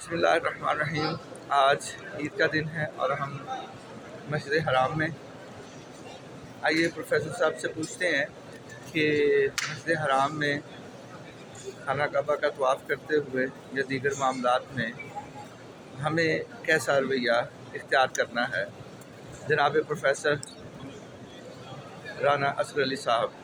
बिस्मिल्लाहिर्रहमानिर्रहीम। आज ईद का दिन है और हम मस्जिद हराम में। आइए प्रोफेसर साहब से पूछते हैं कि मस्जिद हराम में खाना काबा का तवाफ़ करते हुए या दीगर मामलात में हमें कैसा रवैया इख्तियार करना है। जनाब प्रोफेसर राना असगर अली साहब।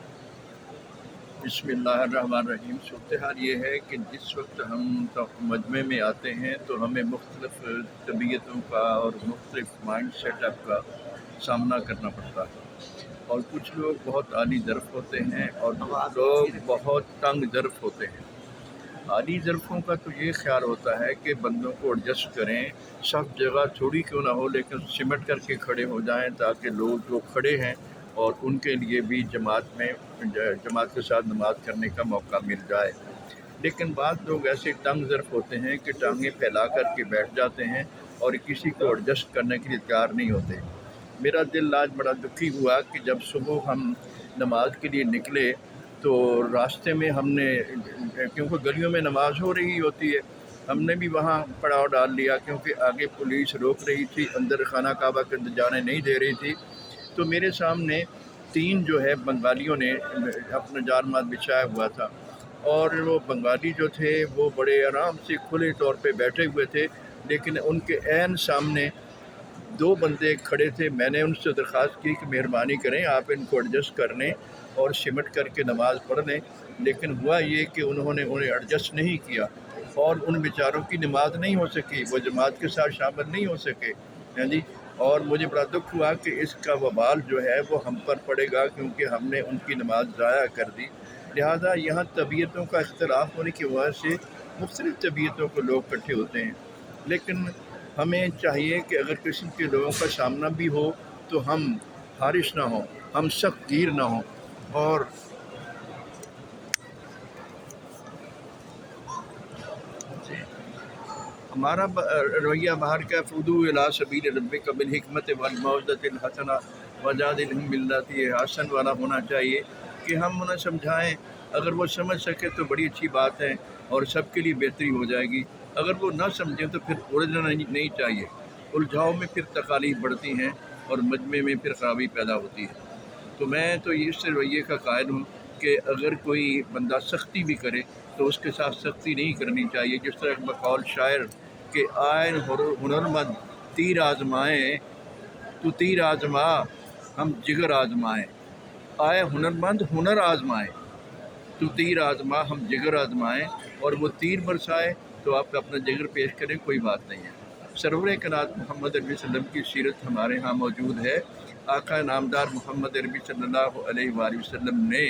बिस्मिल्लाहिर्रहमानिर्रहीम। सूरत हाल ये है कि जिस वक्त हम मजमे में आते हैं तो हमें मुख्तलिफ़ तबीयतों का और मुख्तलिफ़ माइंड सेटअप का सामना करना पड़ता है। और कुछ लोग बहुत आली ज़र्फ़ होते हैं और कुछ लोग बहुत तंग ज़र्फ़ होते हैं। आली ज़र्फ़ों का तो ये ख्याल होता है कि बंदों को एडजस्ट करें, सब जगह थोड़ी क्यों ना हो लेकिन सिमट करके खड़े हो जाएं ताकि लोग जो खड़े हैं और उनके लिए भी जमात के साथ नमाज़ करने का मौका मिल जाए। लेकिन बाद लोग ऐसे तंग ज़र्फ़ होते हैं कि टांगें फैला कर के बैठ जाते हैं और किसी को एडजस्ट करने के लिए तैयार नहीं होते। मेरा दिल आज बड़ा दुखी हुआ कि जब सुबह हम नमाज के लिए निकले तो रास्ते में हमने, क्योंकि गलियों में नमाज हो रही होती है, हमने भी वहाँ पड़ाव डाल लिया क्योंकि आगे पुलिस रोक रही थी, अंदर खाना काबा के अंदर जाने नहीं दे रही थी। तो मेरे सामने 3 जो है बंगालियों ने अपना जारमात बिछाया हुआ था और वो बंगाली जो थे वो बड़े आराम से खुले तौर पे बैठे हुए थे, लेकिन उनके ऐन सामने 2 बंदे खड़े थे। मैंने उनसे दरख्वास्त की कि मेहरबानी करें आप इनको एडजस्ट कर लें और सिमट करके नमाज़ पढ़ लें, लेकिन हुआ ये कि उन्होंने उन्हें एडजस्ट नहीं किया और उन बेचारों की नमाज नहीं हो सकी, वो जमात के साथ शामिल नहीं हो सके। हैं जी। और मुझे बड़ा दुख हुआ कि इसका वबाल जो है वो हम पर पड़ेगा क्योंकि हमने उनकी नमाज ज़ाया कर दी। लिहाजा यहाँ तबीयतों का इख्तिलाफ होने की वजह से मुख्तलिफ़ तबीयतों को लोग इकट्ठे होते हैं, लेकिन हमें चाहिए कि अगर किस्म के लोगों का सामना भी हो तो हम हारिश ना हों, हम सख्त गिर ना हों और हमारा रवैया बाहर का फुदू इला सबील रब्बिक बिल हिकमत वल मौइज़तिल हसना वजादिलहुम बिल्लती हसन वाला होना चाहिए कि हम उन्हें समझाएं। अगर वो समझ सके तो बड़ी अच्छी बात है और सबके लिए बेहतरी हो जाएगी। अगर वो ना समझें तो फिर उलझना नहीं चाहिए। उलझाव में फिर तकालीफ बढ़ती हैं और मजमे में फिर खराबी पैदा होती है। तो मैं तो इस रवैये का कायल हूँ कि अगर कोई बंदा सख्ती भी करे तो उसके साथ सख्ती नहीं करनी चाहिए। जिस तरह बकौल शायर कि आए हुनरमंद तीर आजमाएँ, तू तीर आजमा हम जिगर आजमाएँ। आए हुनरमंद हुनर आजमाएँ, तू तीर आजमा हम जिगर आजमाएँ। और वो तीर बरसाए तो आप अपना जिगर पेश करें, कोई बात नहीं है। सरवर कायनात मोहम्मद अरबी सल्लम की सीरत हमारे यहाँ मौजूद है। आका नामदार मोहम्मद अरबी सल्लल्लाहु अलैहि वसल्लम ने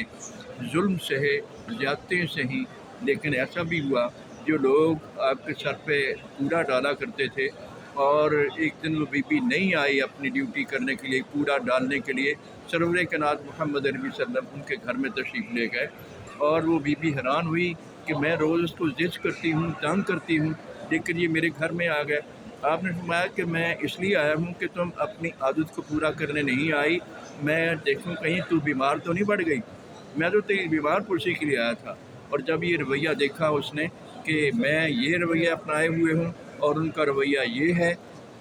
जुल्म सहे, ज़्यादती सही, लेकिन ऐसा भी हुआ जो लोग आपके सर पे कूड़ा डाला करते थे और एक दिन वो बीबी नहीं आई अपनी ड्यूटी करने के लिए, कूड़ा डालने के लिए। सरवर कायनात मोहम्मद अरबी सल्लम उनके घर में तशरीफ़ ले गए और वो बीबी हैरान हुई कि मैं रोज़ उसको ज़िद करती हूँ, तंग करती हूँ, लेकिन ये मेरे घर में आ गए। आपने फरमाया कि मैं इसलिए आया हूँ कि तुम अपनी आदत को पूरा करने नहीं आई, मैं देखूँ कहीं तू बीमार तो नहीं पड़ गई। मैं तो तेरी बीमार पुरसी के लिए आया था। और जब ये रवैया देखा उसने कि मैं ये रवैया अपनाए हुए हूँ और उनका रवैया ये है,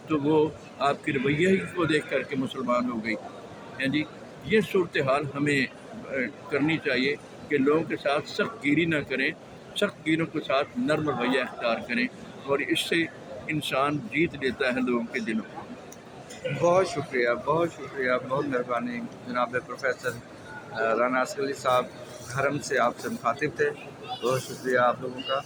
तो वो आपके रवैये ही को देख कर के मुसलमान हो गई। हैं जी। ये सूरत हाल हमें करनी चाहिए कि लोगों के साथ सख्त गिरी ना करें, सख्त गिरों के साथ नर्म रवैया इख्तियार करें और इससे इंसान जीत लेता है लोगों के दिलों को। बहुत शुक्रिया, बहुत शुक्रिया, बहुत मेहरबानी जनाब प्रोफेसर राना असगर अली साहब। हरम से आपसे मुखातिब थे। बहुत शुक्रिया आप लोगों का।